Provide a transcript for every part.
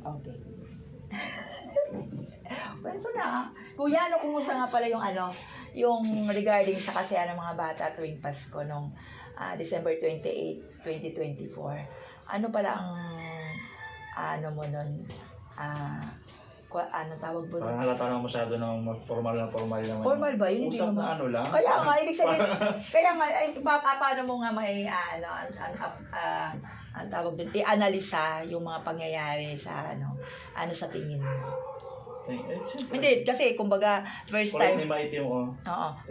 Okay. Pero ito na. Kuya, kumusta nga pala yung regarding sa kasayahan ng mga bata tuwing Pasko nung December 28, 2024. Ano pala ang mo nun? Ano tawag mo? Parang halata naman masyado ng formal naman. Formal ba? Yun Usap na ano lang. Kaya nga, ibig sabihin, kaya nga, paano mo nga may, ang tawag doon, i-analisa yung mga pangyayari sa, sa tingin mo. Hindi, kasi kumbaga first time. Oo.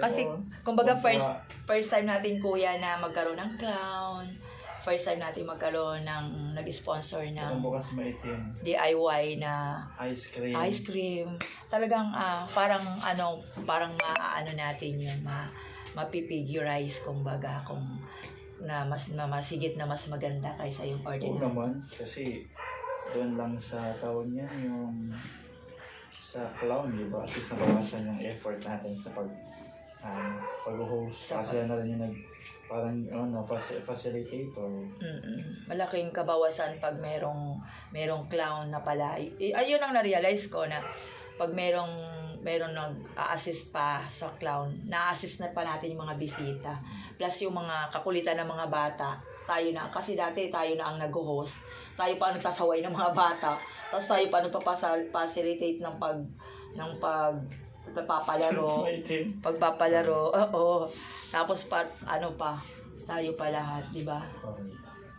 Kasi kumbaga first time natin kuya na magkaroon ng clown. First time natin magkaroon ng nag-sponsor ng bukas maitim. DIY na ice cream. Talagang parang maaano natin yun, mapipigurize kumbaga kung na mas masigit na mas maganda kaysa yung ordinary. Oo naman, kasi doon lang sa taon yan yung sa clown, di ba? At least nabawasan yung effort natin sa pag-host. Kasi na rin yung facilitator. Malaking kabawasan pag merong clown na pala. Ayun ang na-realize ko na pag merong nag-a-assist pa sa clown, na-assist na pa natin yung mga bisita. Plus yung mga kakulitan ng mga bata, tayo na. Kasi dati tayo na ang nag-host. Tayo pa nagsasaway ng mga bata. Tapos tayo pa nagpa-facilitate ng pagpapalaro. Oo. Tapos tayo pa lahat, di ba?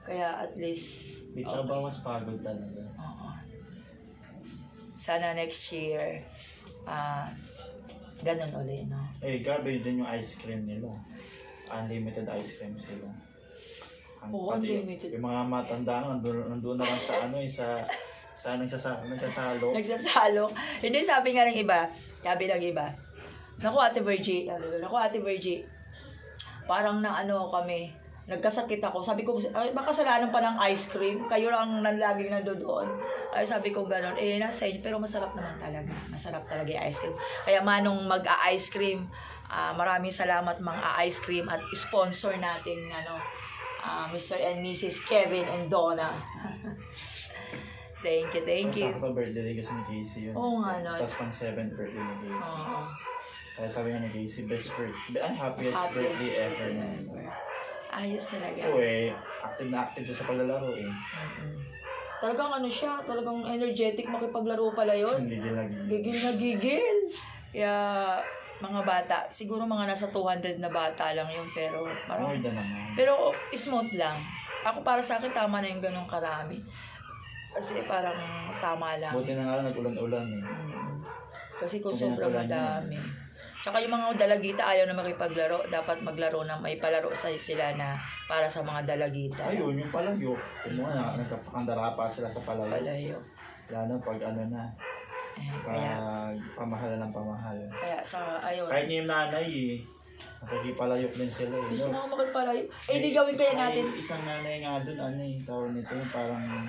Kaya at least Bawas pagod talaga. Oo. Sana next year ganun ulit, no? Grabe din yung ice cream nila. Unlimited ice cream sila. Unlimited. Yung mga matanda nandun na lang sa nagsasalok. Nagsasalok. Hindi, sabi ng iba, Naku, Ate Virgie, parang kami, nagkasakit ako. Sabi ko, baka kasalanan pa ng ice cream. Kayo lang laging nandoon. Ay, sabi ko gano'n, nasa inyo. Pero masarap naman talaga. Masarap talaga yung ice cream. Kaya manong mag-ice cream, maraming salamat mga ice cream at sponsor nating Mr. and Mrs. Kevin and Donna. Thank you. Sakto birthday kasi ni Casey yun. Oo nga, no. Tapos pang 7th birthday ni Casey. Oo. Kaya sabi nga ni Casey, happiest birthday ever. Ayos talaga. Oo active na active siya sa paglalaro Talagang talagang energetic makipaglaro pala yun. Gigil na gigil. Kaya mga bata, siguro mga nasa 200 na bata lang yun, pero more than naman. Pero smooth lang. Ako para sa akin tama na yung ganong karami. Kasi parang tama lang. Buti na nga lang nag-ulan-ulan Kasi kung sobrang madami. Tsaka yung mga dalagita ayaw na makipaglaro. Dapat maglaro na may palaro sila na para sa mga dalagita. Ayun, yung palayok. Yung mga nagkapakandara pa sila sa palayok. Lalo pag kaya pamahal ng pamahal. Kaya ayun. Kahit yung nanay nakikipalayok din sila Gusto mo makipalayo? Di gawin kaya natin. Isang nanay nga doon, tawag nito yung parang yung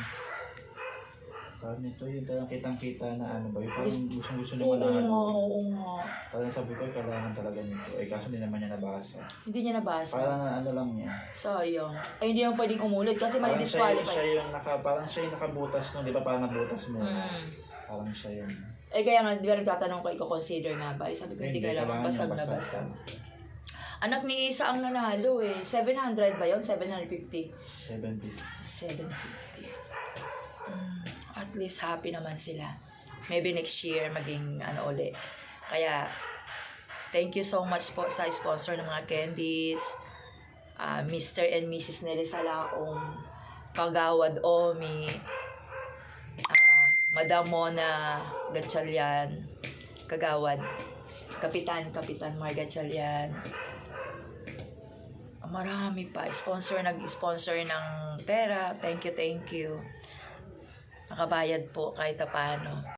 talagang kitang-kita na ba yung parang gusto naman na Oo nga. Parang sabi ko, kailangan talaga nito. Kaso hindi naman niya nabasa. Hindi niya nabasa? Parang lang niya. Sayang. Hindi naman pwedeng umulit kasi may disqualify. Parang siya yung nakabutas no, di ba parang nabutas mo? Parang siya yun. Kaya nga, di ba nagtatanong ko, i-consider nga ba? Sabi ko, hindi kailangan basag na basag. Anak ni Isa ang nanalo 700 ba yun? 750? 750. At least happy naman sila. Maybe next year maging uli. Kaya thank you so much po sa sponsor ng mga candies, Mr. and Mrs. Nelly Salaong, Kagawad Omi, Madam Mona Gatchalian, Kagawad, Kapitan Mar Gatchalian. Marami pa. Nag-sponsor ng pera. Thank you. Nakabayad po kahit paano.